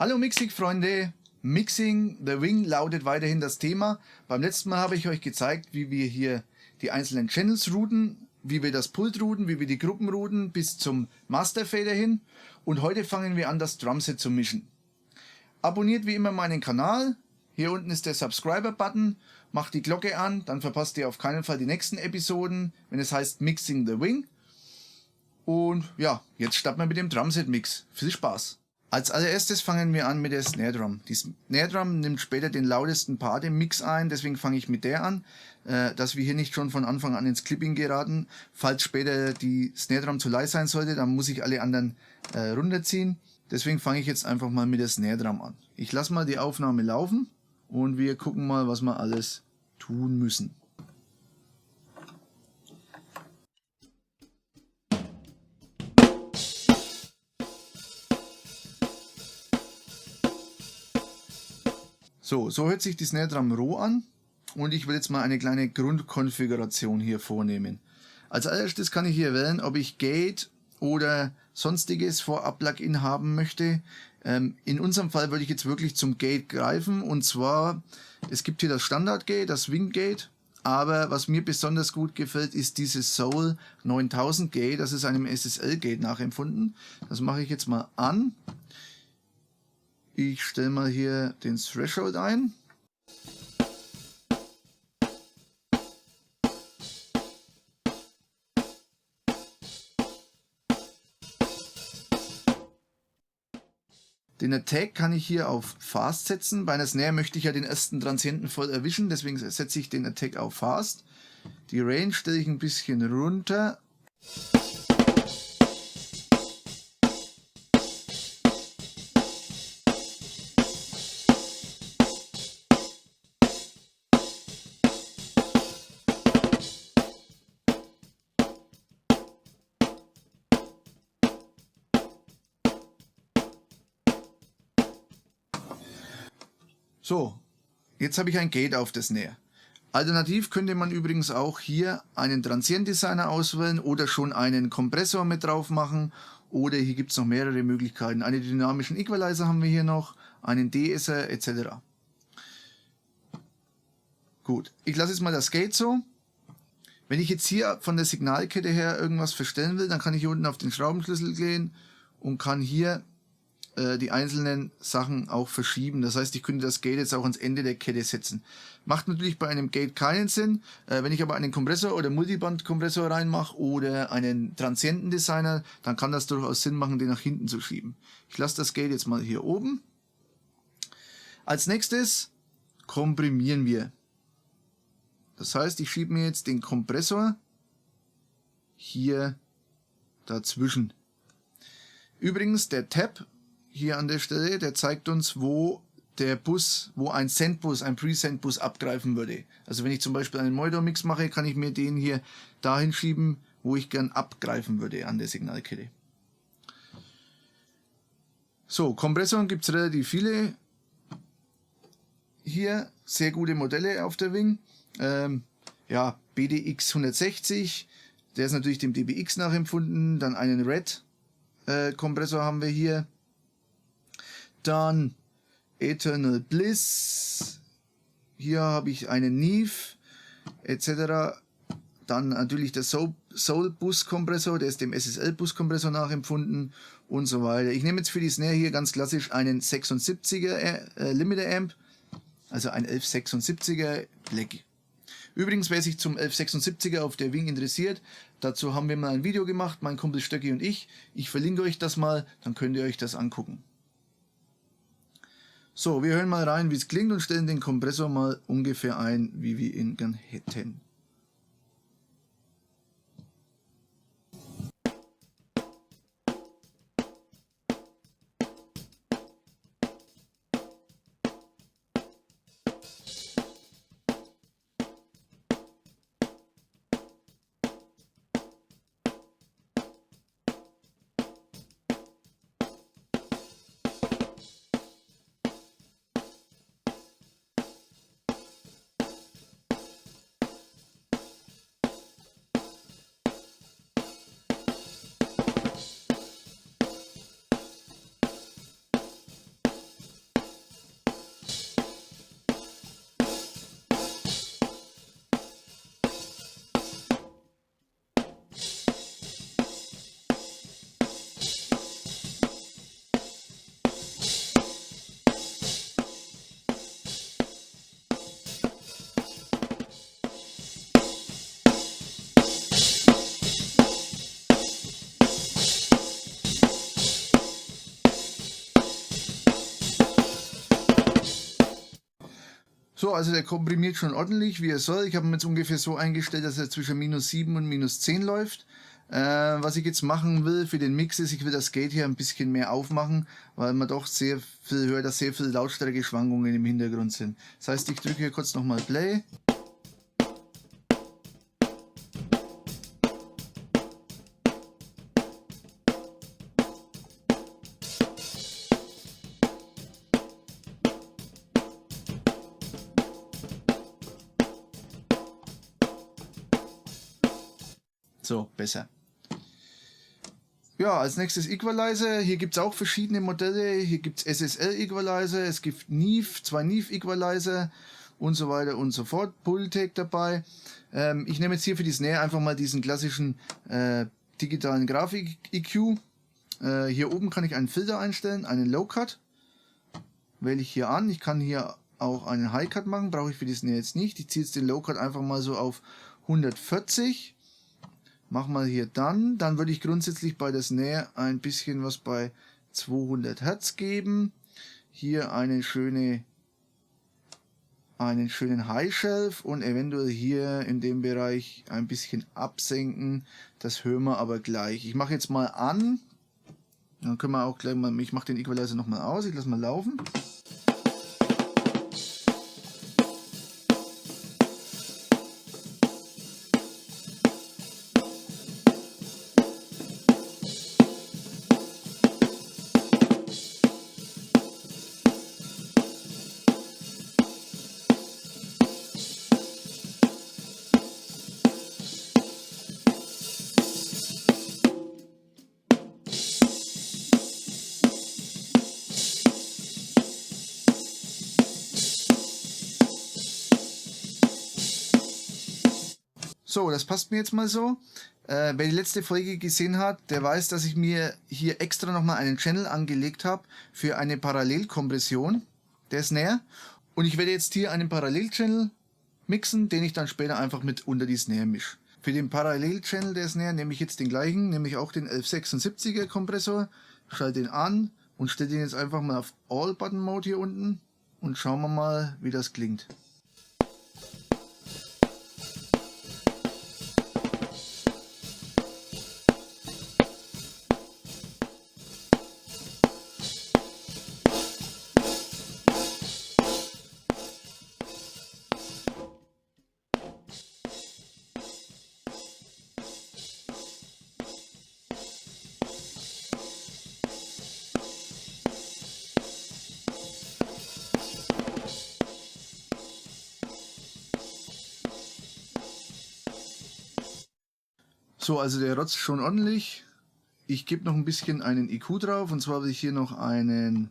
Hallo Mixing-Freunde! Mixing the Wing lautet weiterhin das Thema. Beim letzten Mal habe ich euch gezeigt, wie wir hier die einzelnen Channels routen, wie wir das Pult routen, wie wir die Gruppen routen bis zum Master Fader hin. Und heute fangen wir an, das Drumset zu mischen. Abonniert wie immer meinen Kanal. Hier unten ist der Subscriber-Button. Macht die Glocke an, dann verpasst ihr auf keinen Fall die nächsten Episoden, wenn es heißt Mixing the Wing. Und ja, jetzt starten wir mit dem Drumset-Mix. Viel Spaß! Als allererstes fangen wir an mit der Snare Drum. Die Snare Drum nimmt später den lautesten Part im Mix ein, deswegen fange ich mit der an, dass wir hier nicht schon von Anfang an ins Clipping geraten. Falls später die Snare Drum zu leise sein sollte, dann muss ich alle anderen runterziehen. Deswegen fange ich jetzt einfach mal mit der Snare Drum an. Ich lasse mal die Aufnahme laufen und wir gucken mal, was wir alles tun müssen. So hört sich die Snare Drum roh an und ich will jetzt mal eine kleine Grundkonfiguration hier vornehmen. Als allererstes kann ich hier wählen, ob ich Gate oder sonstiges Vorab-Plugin haben möchte. In unserem Fall würde ich jetzt wirklich zum Gate greifen, und zwar, es gibt hier das Standard Gate, das Wing Gate, aber was mir besonders gut gefällt, ist dieses Soul 9000 Gate, das ist einem SSL Gate nachempfunden. Das mache ich jetzt mal an. Ich stelle mal hier den Threshold ein. Den Attack kann ich hier auf Fast setzen. Bei einer Snare möchte ich ja den ersten Transienten voll erwischen, deswegen setze ich den Attack auf Fast. Die Range stelle ich ein bisschen runter. So, jetzt habe ich ein Gate auf der Snare. Alternativ könnte man übrigens auch hier einen Transient Designer auswählen oder schon einen Kompressor mit drauf machen. Oder hier gibt es noch mehrere Möglichkeiten. Einen dynamischen Equalizer haben wir hier noch, einen De-Esser etc. Gut, ich lasse jetzt mal das Gate so. Wenn ich jetzt hier von der Signalkette her irgendwas verstellen will, dann kann ich hier unten auf den Schraubenschlüssel gehen und kann hier die einzelnen Sachen auch verschieben. Das heißt, ich könnte das Gate jetzt auch ans Ende der Kette setzen. Macht natürlich bei einem Gate keinen Sinn. Wenn ich aber einen Kompressor oder Multiband-Kompressor reinmache oder einen Transienten-Designer, dann kann das durchaus Sinn machen, den nach hinten zu schieben. Ich lasse das Gate jetzt mal hier oben. Als nächstes komprimieren wir. Das heißt, ich schiebe mir jetzt den Kompressor hier dazwischen. Übrigens, der Tab hier an der Stelle, der zeigt uns, wo der Bus, wo ein Sendbus, ein Pre-Send-Bus abgreifen würde. Also wenn ich zum Beispiel einen Moidor-Mix mache, kann ich mir den hier dahin schieben, wo ich gern abgreifen würde an der Signalkette. So, Kompressoren gibt es relativ viele. Hier sehr gute Modelle auf der Wing. Ja, BDX 160, der ist natürlich dem DBX nachempfunden. Dann einen Red Kompressor haben wir hier. Dann Eternal Bliss. Hier habe ich einen Neve etc. Dann natürlich der Soul Bus Kompressor, der ist dem SSL Bus Kompressor nachempfunden und so weiter. Ich nehme jetzt für die Snare hier ganz klassisch einen 76er Limiter Amp, also ein 1176er Black. Übrigens, wer sich zum 1176er auf der Wing interessiert, dazu haben wir mal ein Video gemacht, mein Kumpel Stöcki und ich. Ich verlinke euch das mal, dann könnt ihr euch das angucken. So, wir hören mal rein, wie es klingt und stellen den Kompressor mal ungefähr ein, wie wir ihn gern hätten. also der komprimiert schon ordentlich, wie er soll. Ich habe ihn jetzt ungefähr so eingestellt, dass er zwischen -7 und -10 läuft. Was ich jetzt machen will für den Mix ist, ich will das Gate hier ein bisschen mehr aufmachen, weil man doch sehr viel hört, dass sehr viele Lautstärke-Schwankungen im Hintergrund sind. Das heißt, ich drücke hier kurz nochmal Play. So, besser. Ja, als nächstes Equalizer. Hier gibt es auch verschiedene Modelle. Hier gibt es SSL-Equalizer, es gibt Neve, 2 Neve-Equalizer und so weiter und so fort. Pultec dabei. Ich nehme jetzt hier für die Snare einfach mal diesen klassischen digitalen Grafik-EQ. Hier oben kann ich einen Filter einstellen, einen Low-Cut. Wähle ich hier an. Ich kann hier auch einen High-Cut machen, brauche ich für die Snare jetzt nicht. Ich ziehe jetzt den Low-Cut einfach mal so auf 140. Mach mal hier dann würde ich grundsätzlich bei der Snare ein bisschen was bei 200 Hertz geben. Hier einen schönen High Shelf und eventuell hier in dem Bereich ein bisschen absenken. Das hören wir aber gleich. Ich mache jetzt mal an. Dann können wir auch gleich mal, ich mache den Equalizer nochmal aus, ich lasse mal laufen. So, das passt mir jetzt mal so. Wer die letzte Folge gesehen hat, der weiß, dass ich mir hier extra nochmal einen Channel angelegt habe für eine Parallelkompression der Snare. Und ich werde jetzt hier einen Parallelchannel mixen, den ich dann später einfach mit unter die Snare mische. Für den Parallelchannel der Snare nehme ich jetzt den gleichen, nämlich auch den 1176er Kompressor, schalte den an und stelle den jetzt einfach mal auf All Button Mode hier unten und schauen wir mal, wie das klingt. So, also der rotzt schon ordentlich. Ich gebe noch ein bisschen einen EQ drauf, und zwar will ich hier noch einen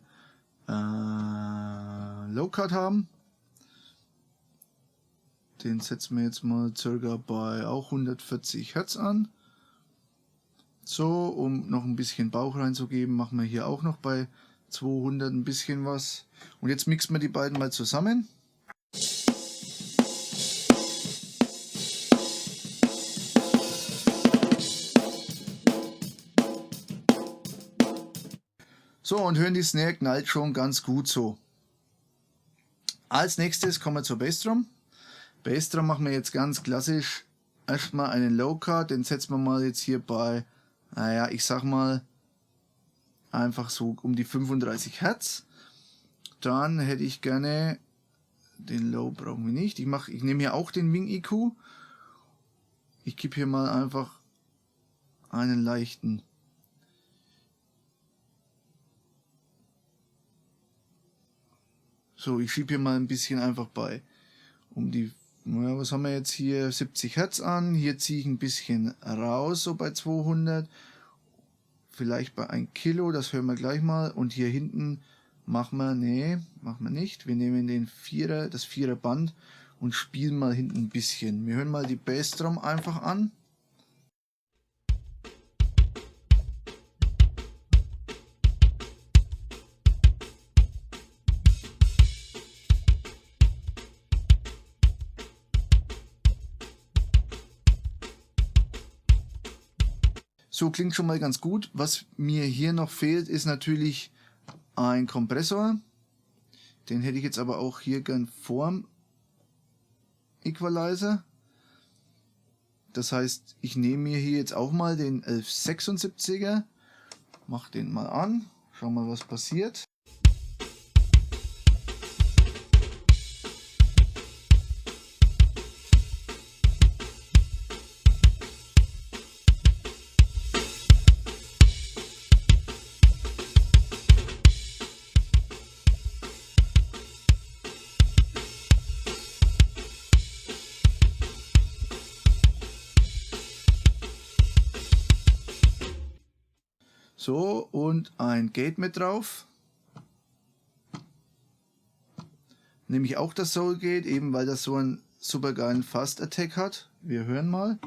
Low-Cut haben. Den setzen wir jetzt mal circa bei auch 140 Hertz an. So, um noch ein bisschen Bauch reinzugeben, machen wir hier auch noch bei 200 ein bisschen was. Und jetzt mixen wir die beiden mal zusammen. So, und hören, die Snare knallt schon ganz gut so. Als nächstes kommen wir zur Bassdrum. Bassdrum machen wir jetzt ganz klassisch erstmal einen Low-Cut, den setzen wir mal jetzt hier bei, naja, ich sag mal, einfach so um die 35 Hertz. Dann hätte ich gerne, den Low brauchen wir nicht, ich nehme hier auch den Wing EQ. Ich gebe hier mal einfach einen leichten. So, ich schiebe hier mal ein bisschen einfach bei um die, naja, was haben wir jetzt hier, 70 Hertz an. Hier ziehe ich ein bisschen raus, so bei 200. Vielleicht bei 1 Kilo, das hören wir gleich mal. Und hier hinten machen wir nicht. Wir nehmen den das Vierer Band und spielen mal hinten ein bisschen. Wir hören mal die Bassdrum einfach an. So, klingt schon mal ganz gut. Was mir hier noch fehlt, ist natürlich ein Kompressor. Den hätte ich jetzt aber auch hier gern vorm Equalizer. Das heißt, ich nehme mir hier jetzt auch mal den 1176er, mache den mal an, schau mal, was passiert. So, und ein Gate mit drauf. Nehme ich auch das Soul Gate, eben weil das so einen super geilen Fast Attack hat. Wir hören mal.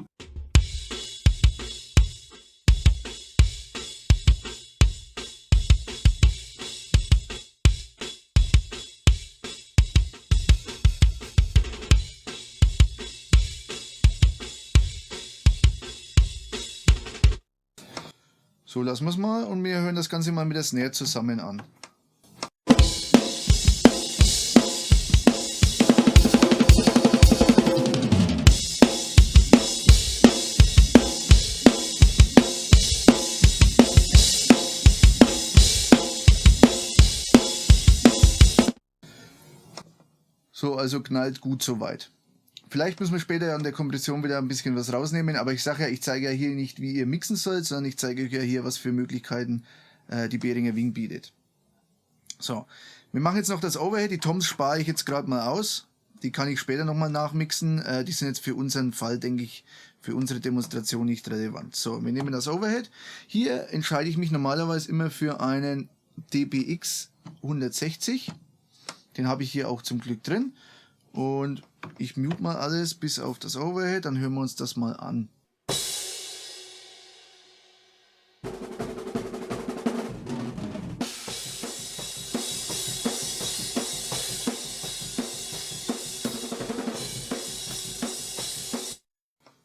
So, lassen wir es mal und wir hören das Ganze mal mit der Snare zusammen an. So, also knallt gut soweit. Vielleicht müssen wir später an der Kompression wieder ein bisschen was rausnehmen, aber ich sage ja, ich zeige ja hier nicht, wie ihr mixen sollt, sondern ich zeige euch ja hier, was für Möglichkeiten die Behringer Wing bietet. So, wir machen jetzt noch das Overhead. Die Toms spare ich jetzt gerade mal aus. Die kann ich später nochmal nachmixen. Die sind jetzt für unseren Fall, denke ich, für unsere Demonstration nicht relevant. So, wir nehmen das Overhead. Hier entscheide ich mich normalerweise immer für einen DBX 160. Den habe ich hier auch zum Glück drin. Und ich mute mal alles bis auf das Overhead, dann hören wir uns das mal an.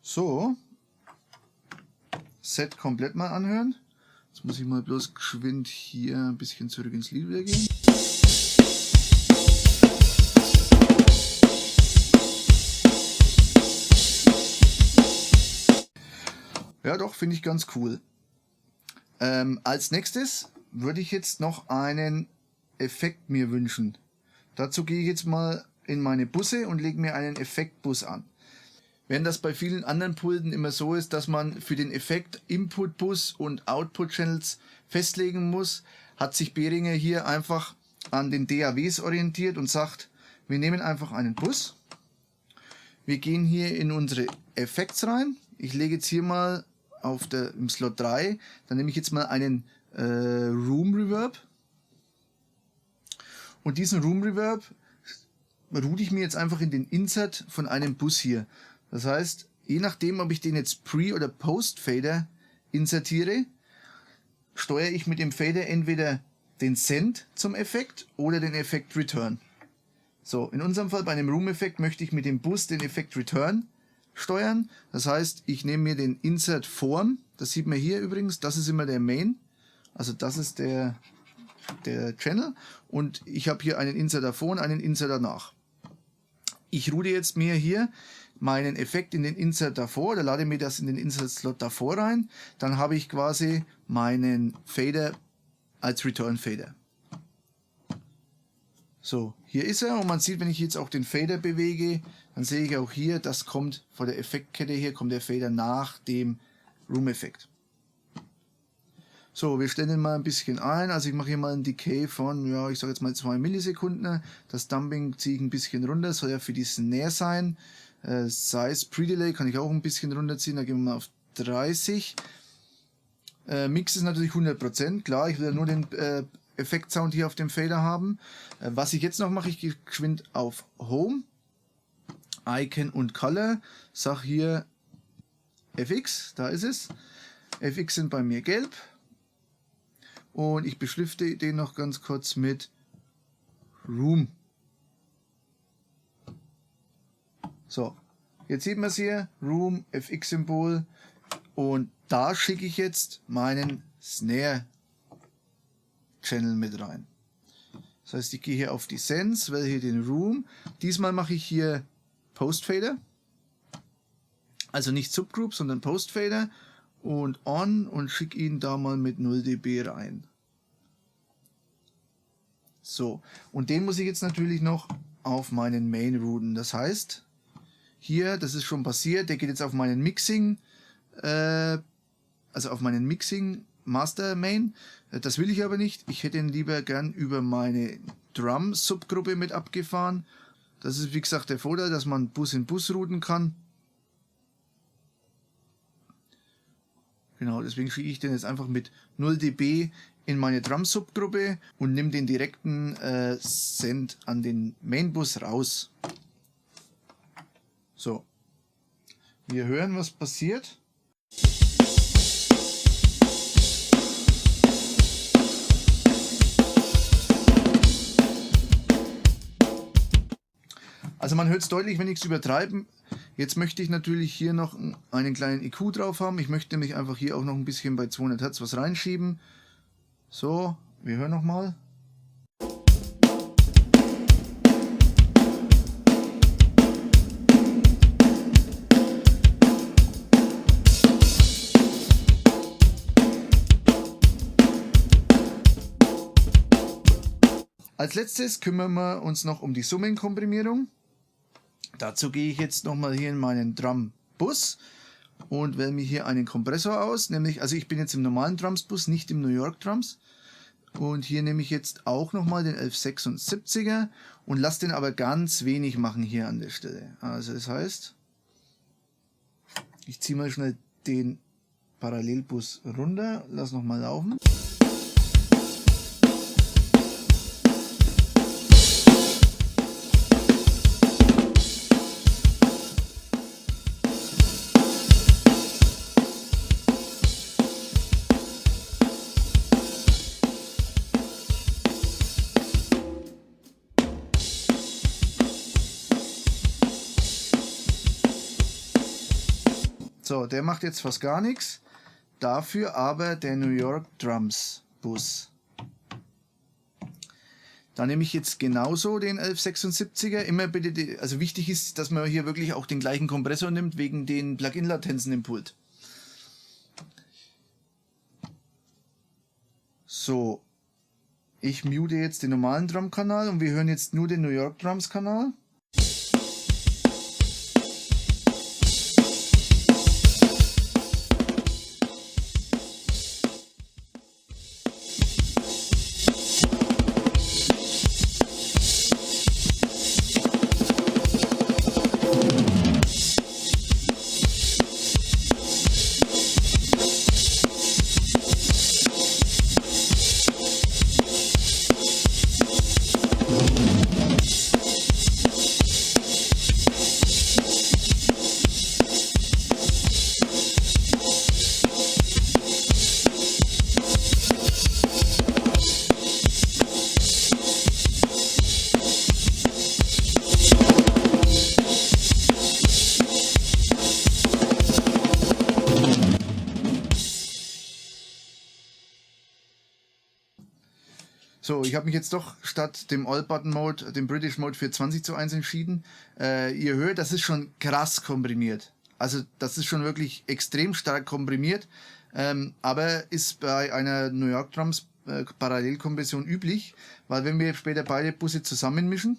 So, Set komplett mal anhören. Jetzt muss ich mal bloß geschwind hier ein bisschen zurück ins Lied wieder gehen. Ja doch, finde ich ganz cool. Als nächstes würde ich jetzt noch einen Effekt mir wünschen. Dazu gehe ich jetzt mal in meine Busse und lege mir einen Effektbus an. Während das bei vielen anderen Pulten immer so ist, dass man für den Effekt Input-Bus und Output-Channels festlegen muss, hat sich Behringer hier einfach an den DAWs orientiert und sagt, wir nehmen einfach einen Bus. Wir gehen hier in unsere Effekte rein. Ich lege jetzt hier mal im Slot 3, dann nehme ich jetzt mal einen Room Reverb. Und diesen Room Reverb route ich mir jetzt einfach in den Insert von einem Bus hier. Das heißt, je nachdem, ob ich den jetzt Pre- oder Post-Fader insertiere, steuere ich mit dem Fader entweder den Send zum Effekt oder den Effekt Return. So, in unserem Fall bei einem Room-Effekt möchte ich mit dem Bus den Effekt Return steuern. Das heißt, ich nehme mir den Insert Form, das sieht man hier übrigens, das ist immer der Main, also das ist der Channel und ich habe hier einen Insert davor und einen Insert danach. Ich route jetzt mir hier meinen Effekt in den Insert davor, oder lade mir das in den Insert Slot davor rein, dann habe ich quasi meinen Fader als Return Fader. So, hier ist er und man sieht, wenn ich jetzt auch den Fader bewege, dann sehe ich auch hier, das kommt von der Effektkette hier, kommt der Fader nach dem Room-Effekt. So, wir stellen den mal ein bisschen ein, also ich mache hier mal einen Decay von, ja, ich sage jetzt mal 2 Millisekunden. Das Dumping ziehe ich ein bisschen runter, soll ja für die Snare sein. Size Pre-Delay kann ich auch ein bisschen runterziehen, da gehen wir mal auf 30. Mix ist natürlich 100%, klar, ich will ja nur den Effekt-Sound hier auf dem Fader haben. Was ich jetzt noch mache, ich gehe geschwind auf Home, Icon und Color, sage hier FX, da ist es. FX sind bei mir gelb und ich beschrifte den noch ganz kurz mit Room. So, jetzt sieht man es hier, Room, FX-Symbol und da schicke ich jetzt meinen Snare Channel mit rein. Das heißt, ich gehe hier auf die Sense, wähle hier den Room. Diesmal mache ich hier Post-Fader. Also nicht Subgroup, sondern Post-Fader. Und On und schicke ihn da mal mit 0 dB rein. So, und den muss ich jetzt natürlich noch auf meinen Main routen. Das heißt, hier, das ist schon passiert, der geht jetzt auf meinen Mixing, also auf meinen Mixing Master Main. Das will ich aber nicht. Ich hätte ihn lieber gern über meine Drum Subgruppe mit abgefahren. Das ist wie gesagt der Vorteil, dass man Bus in Bus routen kann. Genau, deswegen schicke ich den jetzt einfach mit 0 dB in meine Drum-Subgruppe und nehme den direkten Send an den Mainbus raus. So, wir hören, was passiert. Also man hört es deutlich, wenn ich es übertreibe. Jetzt möchte ich natürlich hier noch einen kleinen EQ drauf haben. Ich möchte nämlich einfach hier auch noch ein bisschen bei 200 Hertz was reinschieben. So, wir hören nochmal. Als letztes kümmern wir uns noch um die Summenkomprimierung. Dazu gehe ich jetzt nochmal hier in meinen Drum Bus und wähle mir hier einen Kompressor aus, nämlich, also ich bin jetzt im normalen Drums Bus, nicht im New York Drums. Und hier nehme ich jetzt auch nochmal den 1176er und lasse den aber ganz wenig machen hier an der Stelle. Also das heißt, ich ziehe mal schnell den Parallelbus runter, lasse nochmal laufen. So, der macht jetzt fast gar nichts. Dafür aber der New York Drums Bus. Da nehme ich jetzt genauso den 1176er. Immer bitte, also wichtig ist, dass man hier wirklich auch den gleichen Kompressor nimmt, wegen den Plugin-Latenzen im Pult. So, ich mute jetzt den normalen Drum-Kanal und wir hören jetzt nur den New York Drums-Kanal. So, ich habe mich jetzt doch statt dem All-Button-Mode, dem British Mode für 20:1 entschieden. Ihr hört, das ist schon krass komprimiert. Also das ist schon wirklich extrem stark komprimiert, aber ist bei einer New York Drums Parallelkompression üblich, weil wenn wir später beide Busse zusammenmischen,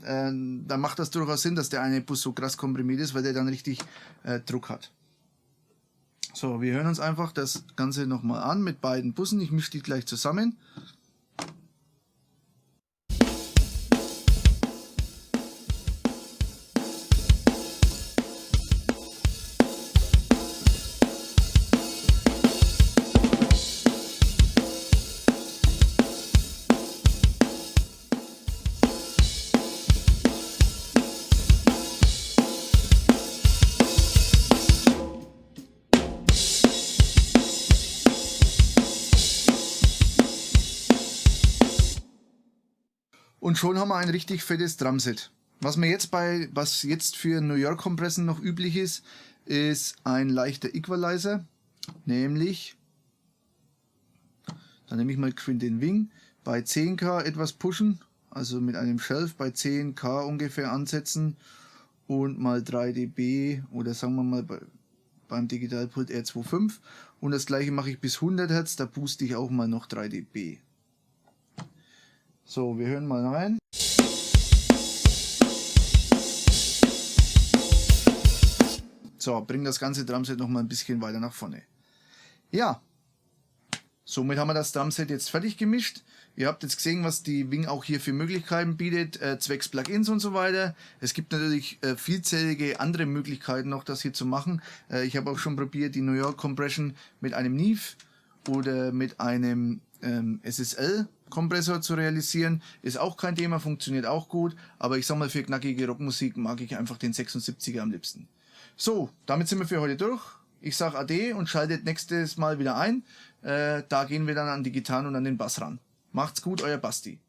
dann macht das durchaus Sinn, dass der eine Bus so krass komprimiert ist, weil der dann richtig Druck hat. So, wir hören uns einfach das Ganze nochmal an mit beiden Bussen. Ich mische die gleich zusammen. Und schon haben wir ein richtig fettes Drumset. Was jetzt für New York Kompressen noch üblich ist, ist ein leichter Equalizer. Nämlich, dann nehme ich mal den Wing, bei 10K etwas pushen, also mit einem Shelf bei 10K ungefähr ansetzen und mal 3 dB oder sagen wir mal beim Digitalpult R2.5 und das gleiche mache ich bis 100 Hertz, da booste ich auch mal noch 3 dB. So, wir hören mal rein. So, bringen das ganze Drumset noch mal ein bisschen weiter nach vorne. Ja, somit haben wir das Drumset jetzt fertig gemischt. Ihr habt jetzt gesehen, was die Wing auch hier für Möglichkeiten bietet, zwecks Plugins und so weiter. Es gibt natürlich vielzählige andere Möglichkeiten noch, das hier zu machen. Ich habe auch schon probiert, die New York Compression mit einem Neve oder mit einem SSL-Kompressor zu realisieren. Ist auch kein Thema, funktioniert auch gut. Aber ich sag mal, für knackige Rockmusik mag ich einfach den 76er am liebsten. So, damit sind wir für heute durch. Ich sage Ade und schaltet nächstes Mal wieder ein. Da gehen wir dann an die Gitarren und an den Bass ran. Macht's gut, euer Basti.